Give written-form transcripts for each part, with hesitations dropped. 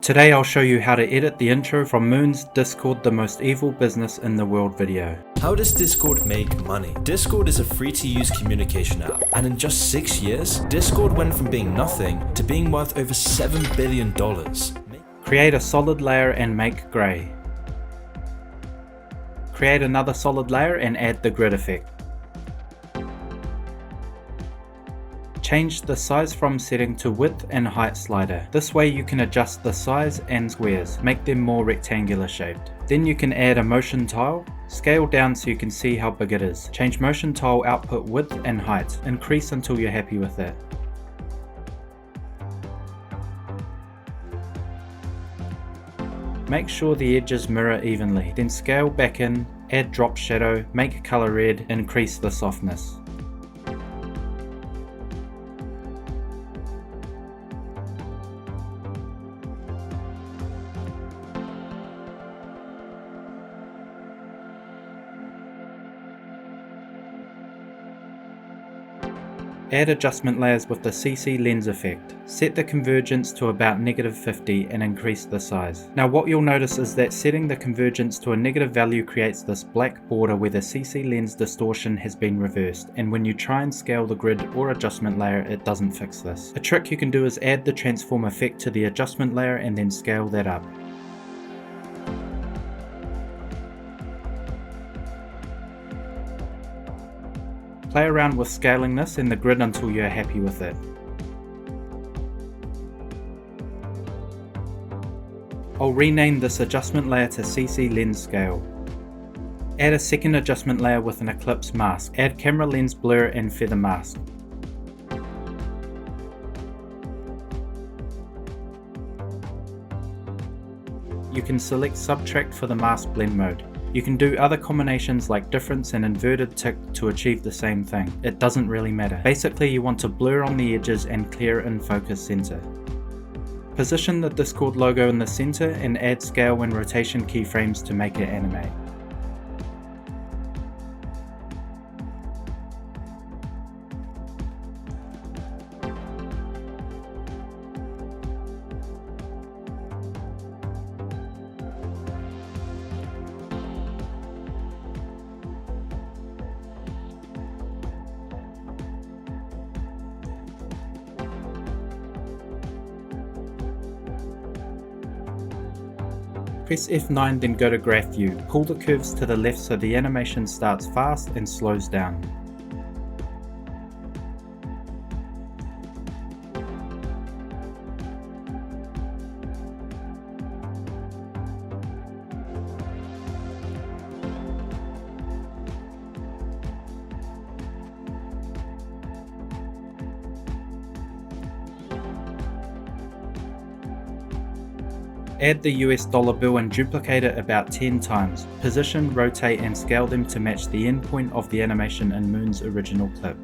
Today I'll show you how to edit the intro from Moon's Discord, the most evil business in the world video. How does Discord make money? Discord is a free-to-use communication app, and in just 6 years, Discord went from being nothing to being worth over $7 billion. Create a solid layer and make grey. Create another solid layer and add the grid effect. Change the size from setting to width and height slider. This way you can adjust the size and squares, make them more rectangular shaped. Then you can add a motion tile. Scale down so you can see how big it is. Change motion tile output width and height. Increase until you're happy with it. Make sure the edges mirror evenly. Then scale back in, add drop shadow, make color red, increase the softness. Add adjustment layers with the CC lens effect. Set the convergence to about -50 and increase the size. Now what you'll notice is that setting the convergence to a negative value creates this black border where the CC lens distortion has been reversed, and when you try and scale the grid or adjustment layer it doesn't fix this. A trick you can do is add the transform effect to the adjustment layer and then scale that up. Play around with scaling this in the grid until you're happy with it. I'll rename this adjustment layer to CC Lens Scale. Add a second adjustment layer with an eclipse mask. Add camera lens blur and feather mask. You can select subtract for the mask blend mode. You can do other combinations like difference and inverted tick to achieve the same thing. It doesn't really matter. Basically you want to blur on the edges and clear in focus center. Position the Discord logo in the center and add scale and rotation keyframes to make it animate. Press F9 then go to Graph View. Pull the curves to the left so the animation starts fast and slows down. Add the US dollar bill and duplicate it about 10 times. Position, rotate and scale them to match the endpoint of the animation in Moon's original clip.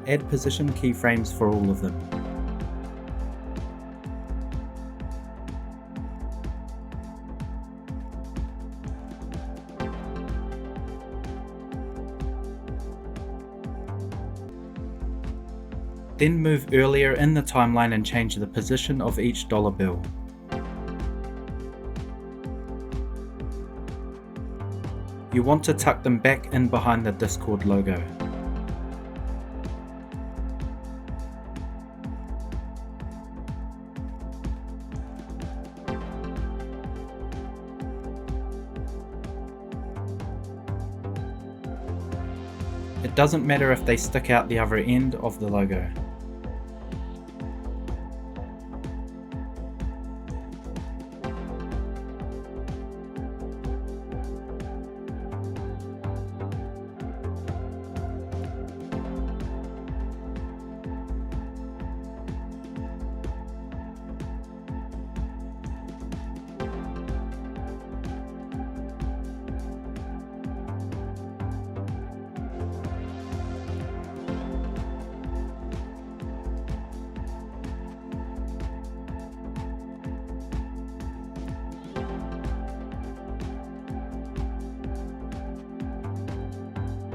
Add position keyframes for all of them. Then move earlier in the timeline and change the position of each dollar bill. You want to tuck them back in behind the Discord logo. It doesn't matter if they stick out the other end of the logo.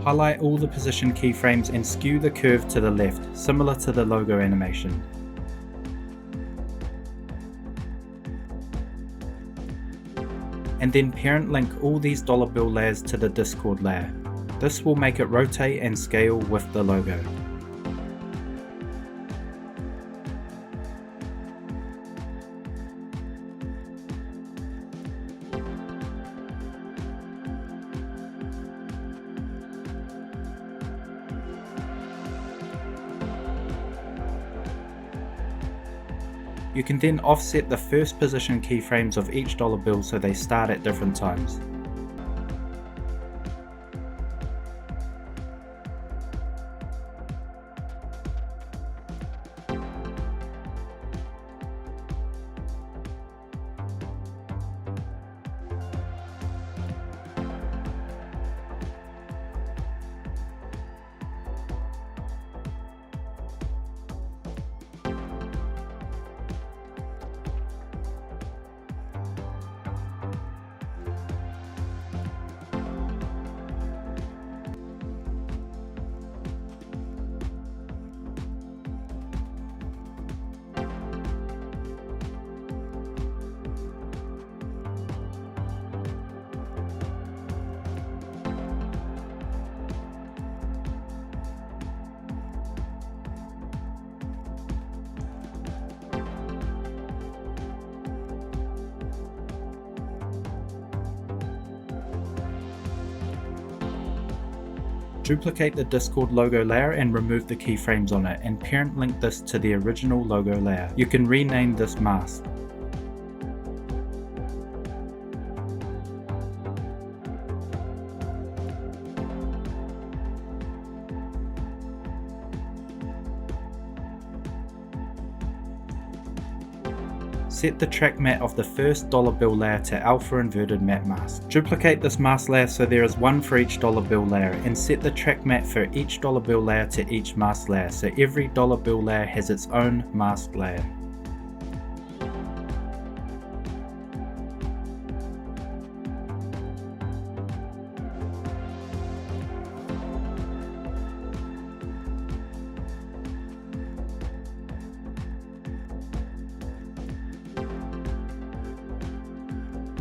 Highlight all the position keyframes and skew the curve to the left, similar to the logo animation. And then parent link all these dollar bill layers to the Discord layer. This will make it rotate and scale with the logo. You can then offset the first position keyframes of each dollar bill so they start at different times. Duplicate the Discord logo layer and remove the keyframes on it, and parent link this to the original logo layer. You can rename this mask. Set the track matte of the first dollar bill layer to alpha inverted matte mask. Duplicate this mask layer so there is one for each dollar bill layer, and set the track matte for each dollar bill layer to each mask layer so every dollar bill layer has its own mask layer.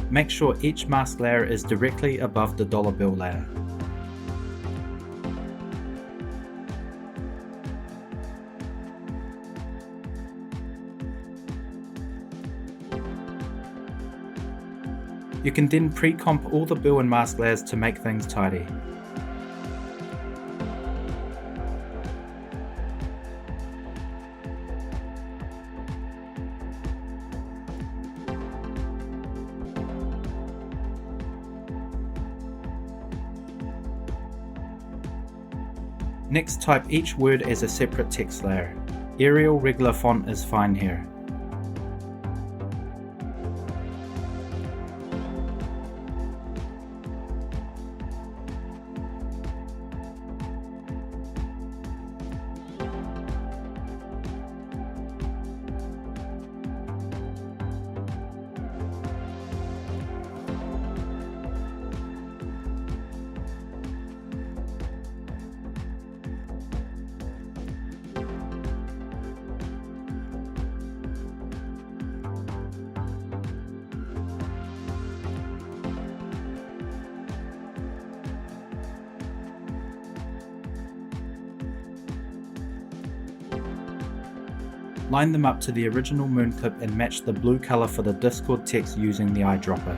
Make sure each mask layer is directly above the dollar bill layer. You can then pre-comp all the bill and mask layers to make things tidy. Next, type each word as a separate text layer. Arial regular font is fine here. Line them up to the original moon clip and match the blue color for the Discord text using the eyedropper.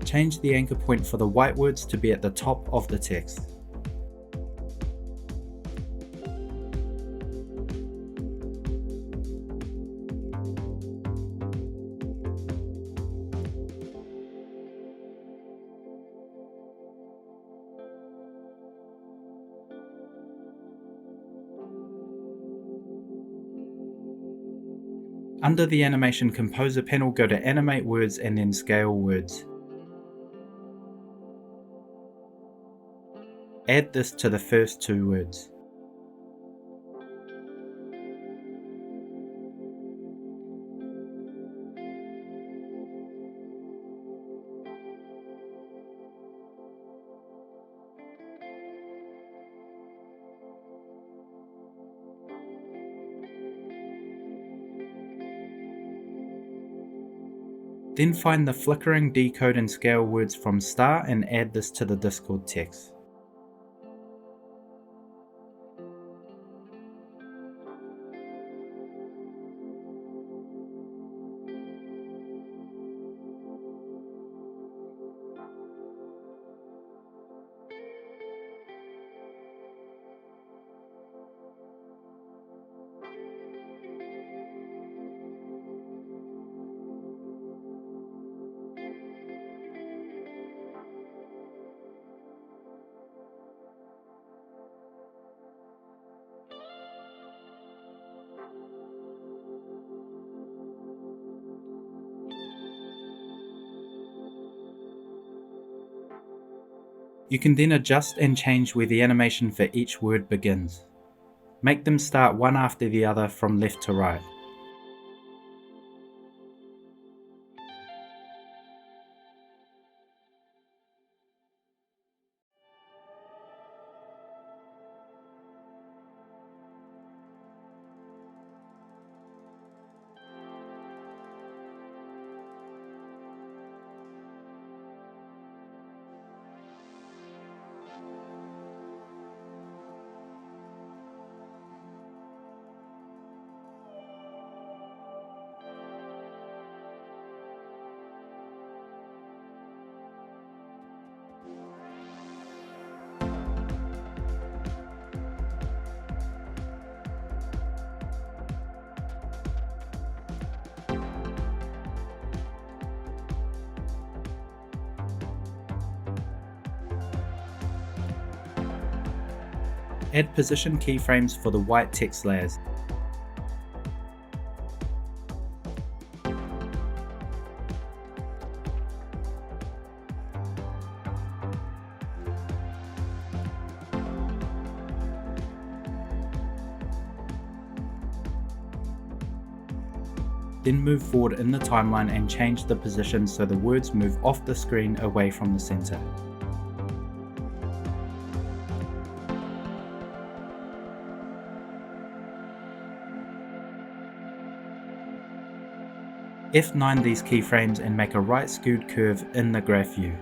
Change the anchor point for the white words to be at the top of the text. Under the Animation Composer panel, go to Animate Words and then Scale Words. Add this to the first two words. Then find the flickering, decode and scale words from star and add this to the Discord text. You can then adjust and change where the animation for each word begins. Make them start one after the other from left to right. Add position keyframes for the white text layers. Then move forward in the timeline and change the position so the words move off the screen away from the center. F9 these keyframes and make a right skewed curve in the graph view.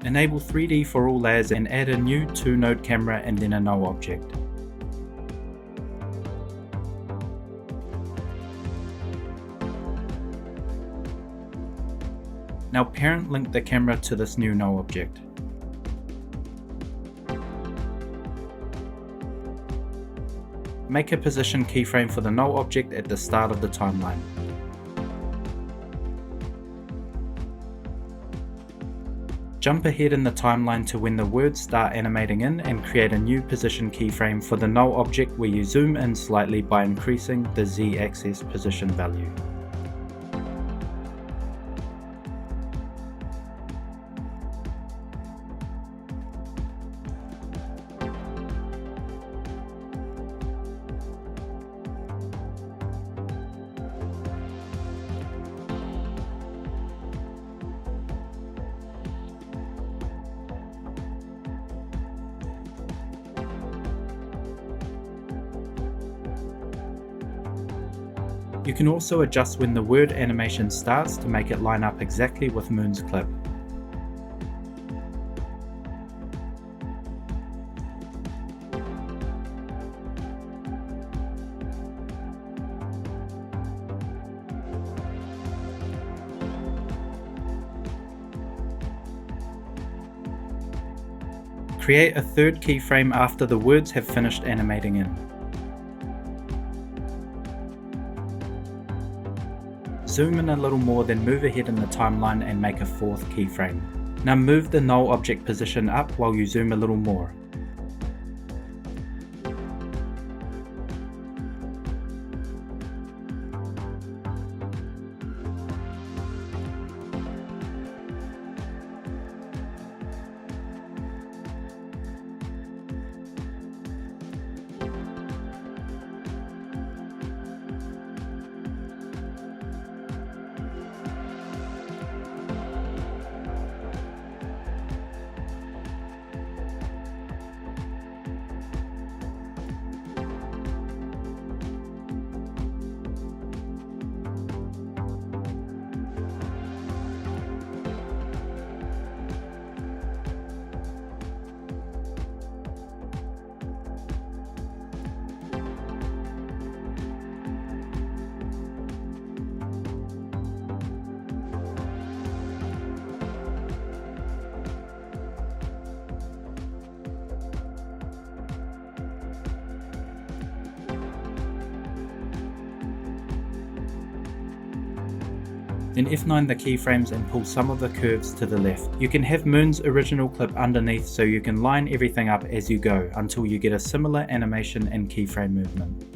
Enable 3D for all layers and add a new 2-node camera and then a null object. Now parent link the camera to this new null object. Make a position keyframe for the null object at the start of the timeline. Jump ahead in the timeline to when the words start animating in and create a new position keyframe for the null object where you zoom in slightly by increasing the z-axis position value. You can also adjust when the word animation starts to make it line up exactly with Moon's clip. Create a third keyframe after the words have finished animating in. Zoom in a little more, then move ahead in the timeline and make a fourth keyframe. Now move the null object position up while you zoom a little more. Then F9 the keyframes and pull some of the curves to the left. You can have Moon's original clip underneath so you can line everything up as you go until you get a similar animation and keyframe movement.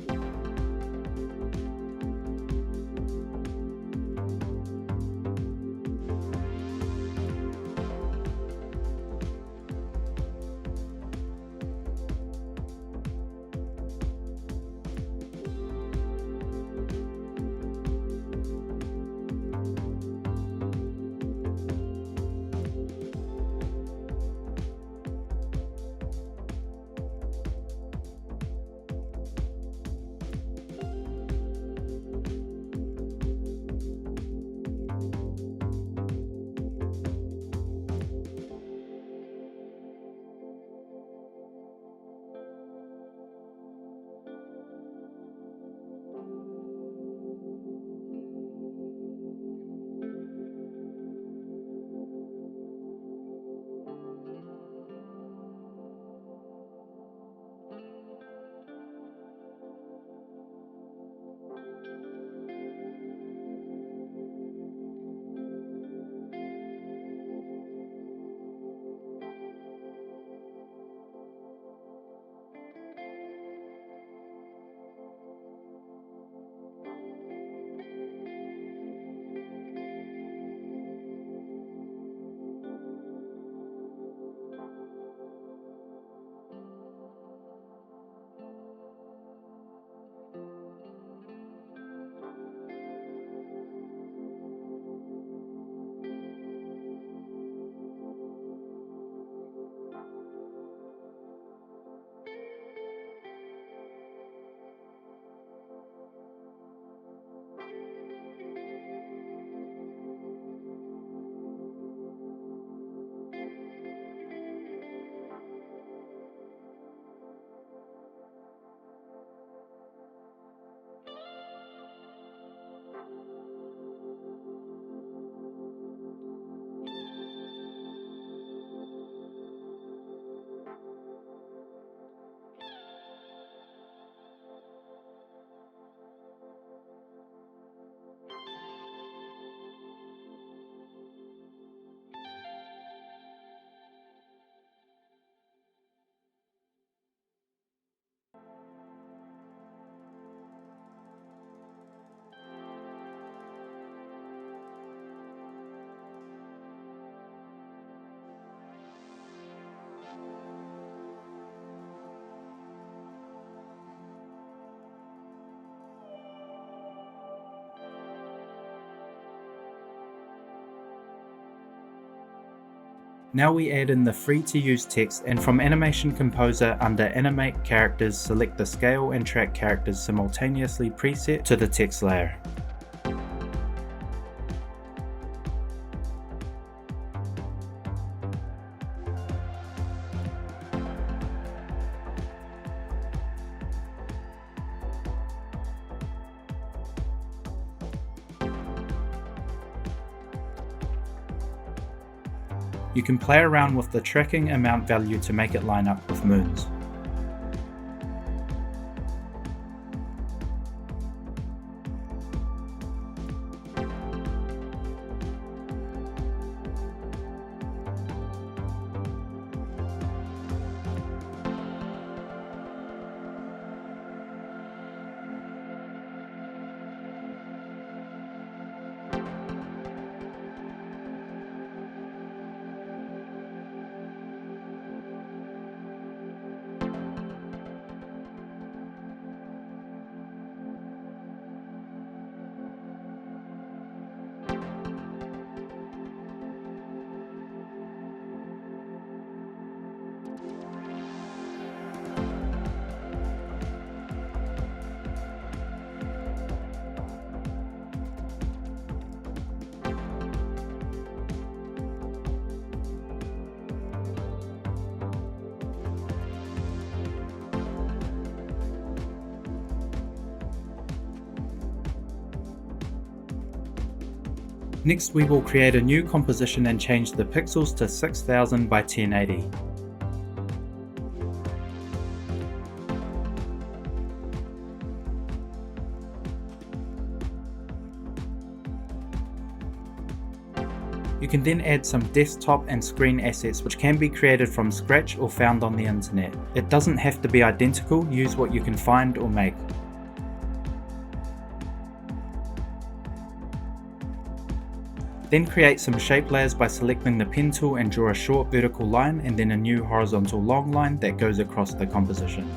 Now we add in the free to use text, and from Animation Composer under Animate Characters, select the Scale and Track Characters Simultaneously preset to the text layer. You can play around with the tracking amount value to make it line up with moons. Next, we will create a new composition and change the pixels to 6000 by 1080. You can then add some desktop and screen assets which can be created from scratch or found on the internet. It doesn't have to be identical, use what you can find or make. Then create some shape layers by selecting the pen tool and draw a short vertical line and then a new horizontal long line that goes across the composition.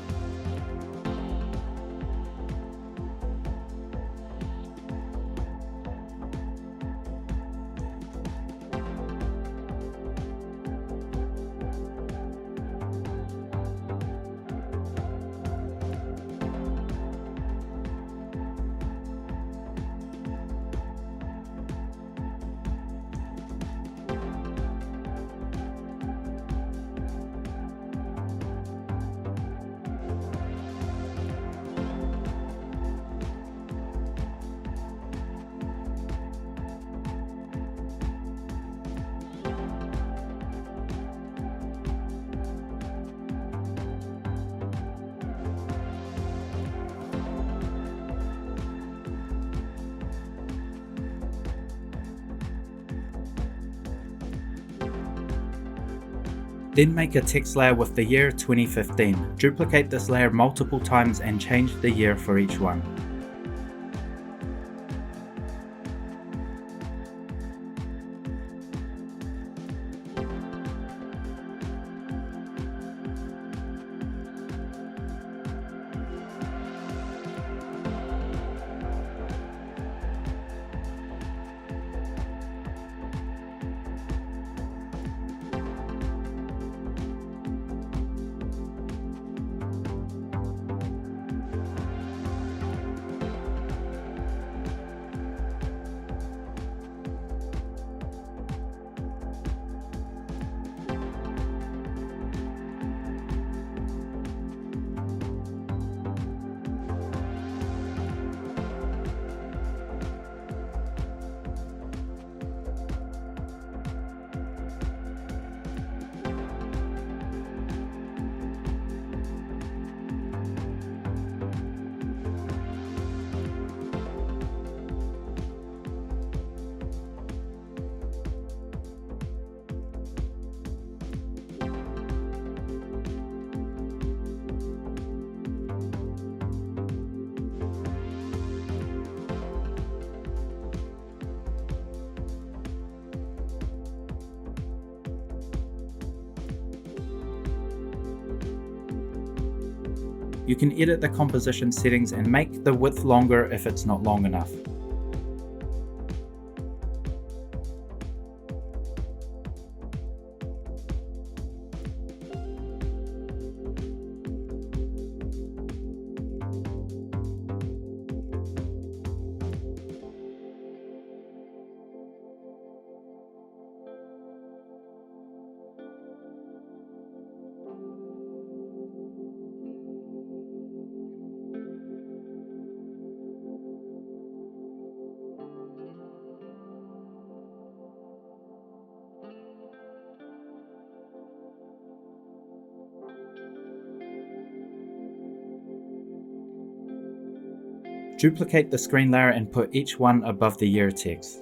Then make a text layer with the year 2015. Duplicate this layer multiple times and change the year for each one. You can edit the composition settings and make the width longer if it's not long enough. Duplicate the screen layer and put each one above the year text.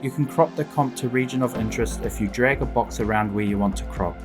You can crop the comp to region of interest if you drag a box around where you want to crop.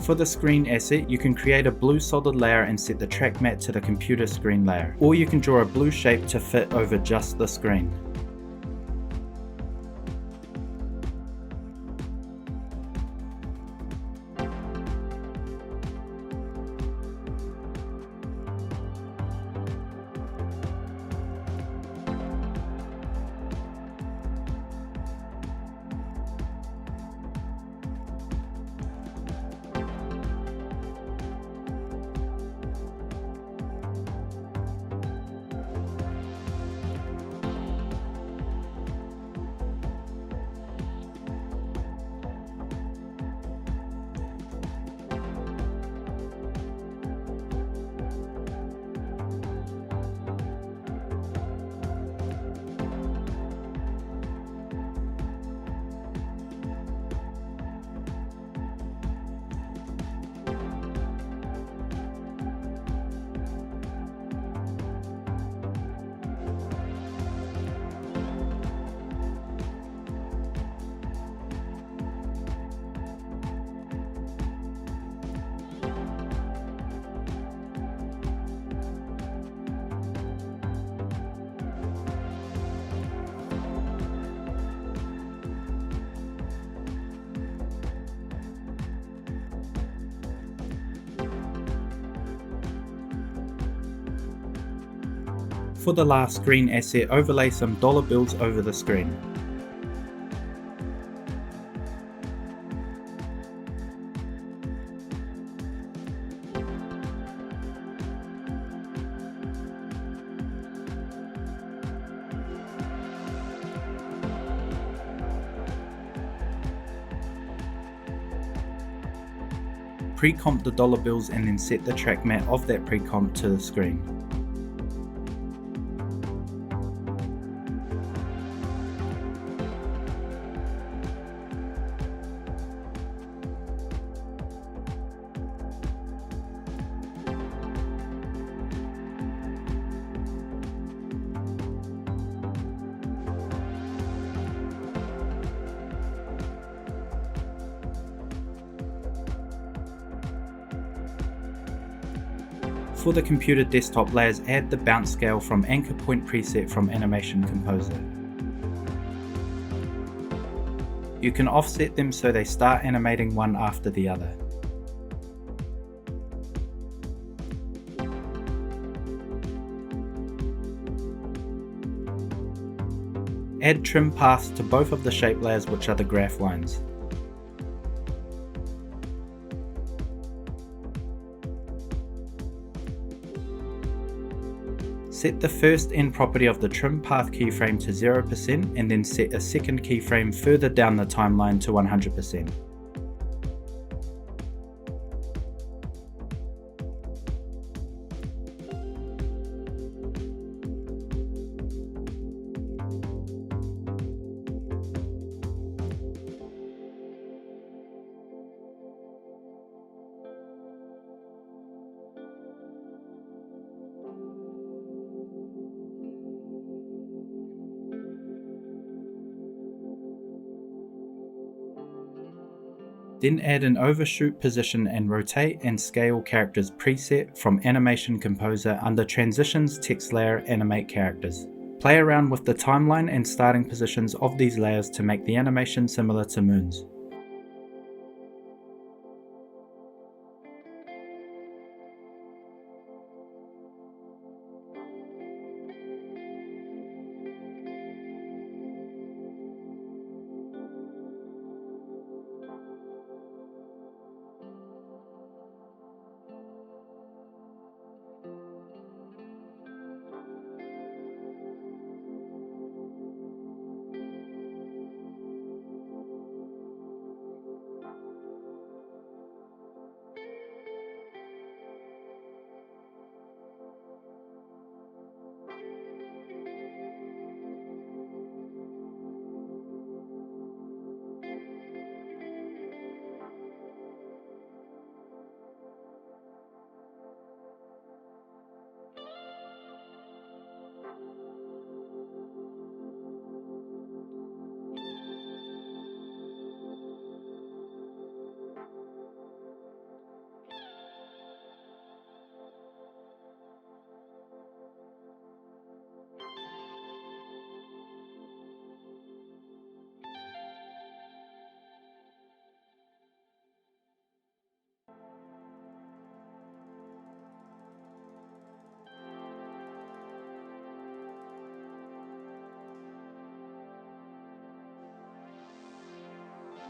For the screen asset, you can create a blue solid layer and set the track matte to the computer screen layer, or you can draw a blue shape to fit over just the screen. For the last screen asset, overlay some dollar bills over the screen. Pre-comp the dollar bills and then set the track matte of that pre-comp to the screen. For the computer desktop layers, add the bounce scale from anchor point preset from Animation Composer. You can offset them so they start animating one after the other. Add trim paths to both of the shape layers, which are the graph lines. Set the first end property of the trim path keyframe to 0% and then set a second keyframe further down the timeline to 100%. Then add an overshoot position and rotate and scale characters preset from Animation Composer under Transitions text layer Animate Characters. Play around with the timeline and starting positions of these layers to make the animation similar to Moon's.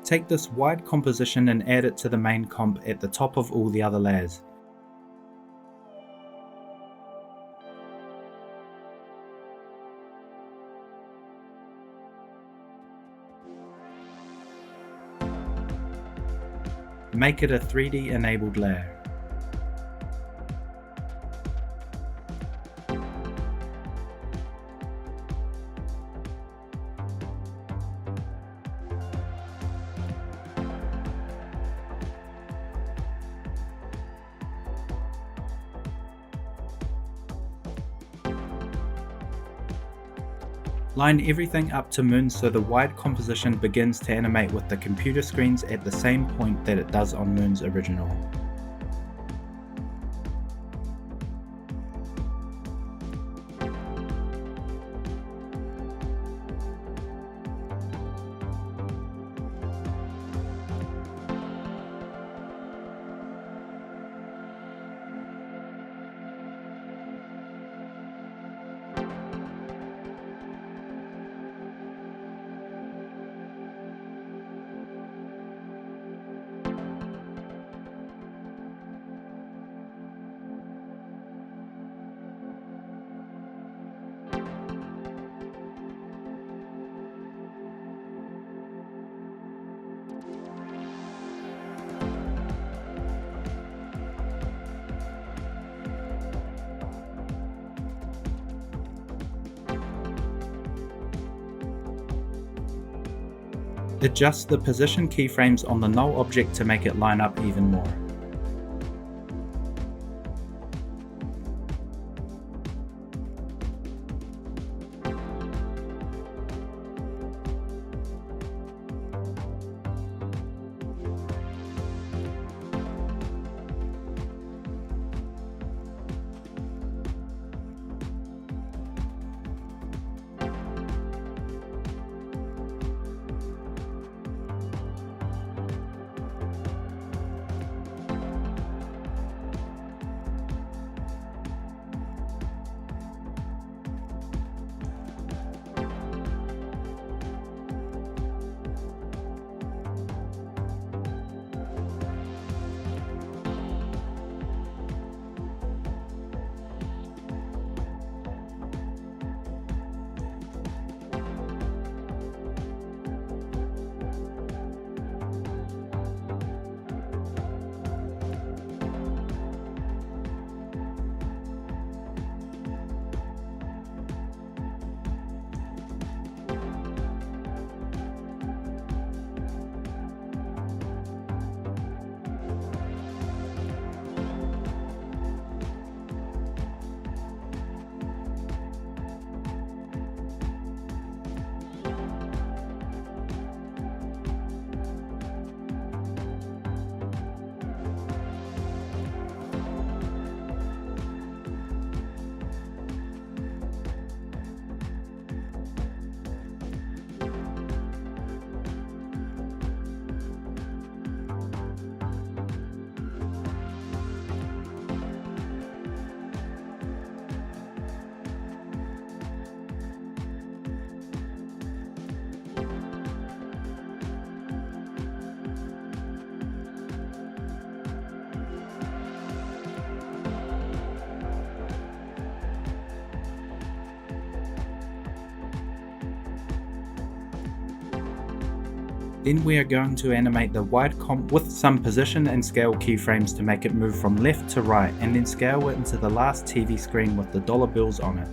Take this wide composition and add it to the main comp at the top of all the other layers. Make it a 3D enabled layer. Line everything up to Moon so the wide composition begins to animate with the computer screens at the same point that it does on Moon's original. Adjust the position keyframes on the null object to make it line up even more. Then we are going to animate the wide comp with some position and scale keyframes to make it move from left to right, and then scale it into the last TV screen with the dollar bills on it.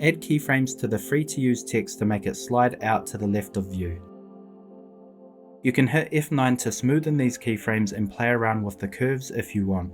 Add keyframes to the free-to-use text to make it slide out to the left of view. You can hit F9 to smoothen these keyframes and play around with the curves if you want.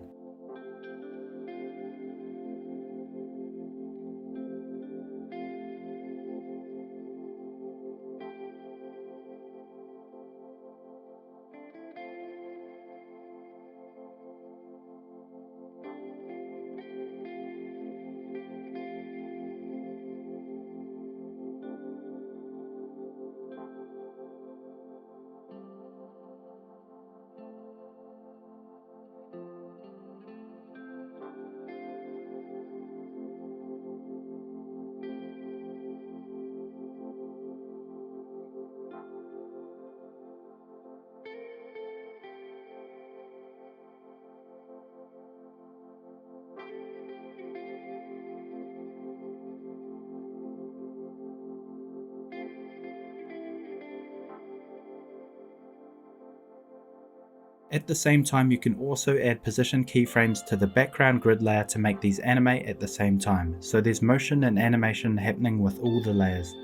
At the same time, you can also add position keyframes to the background grid layer to make these animate at the same time, so there's motion and animation happening with all the layers.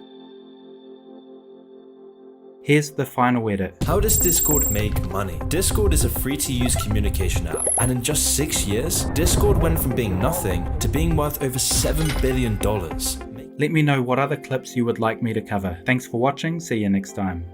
Here's the final edit. How does Discord make money? Discord is a free-to-use communication app, and in just 6 years, Discord went from being nothing to being worth over $7 billion. Let me know what other clips you would like me to cover. Thanks for watching, see you next time.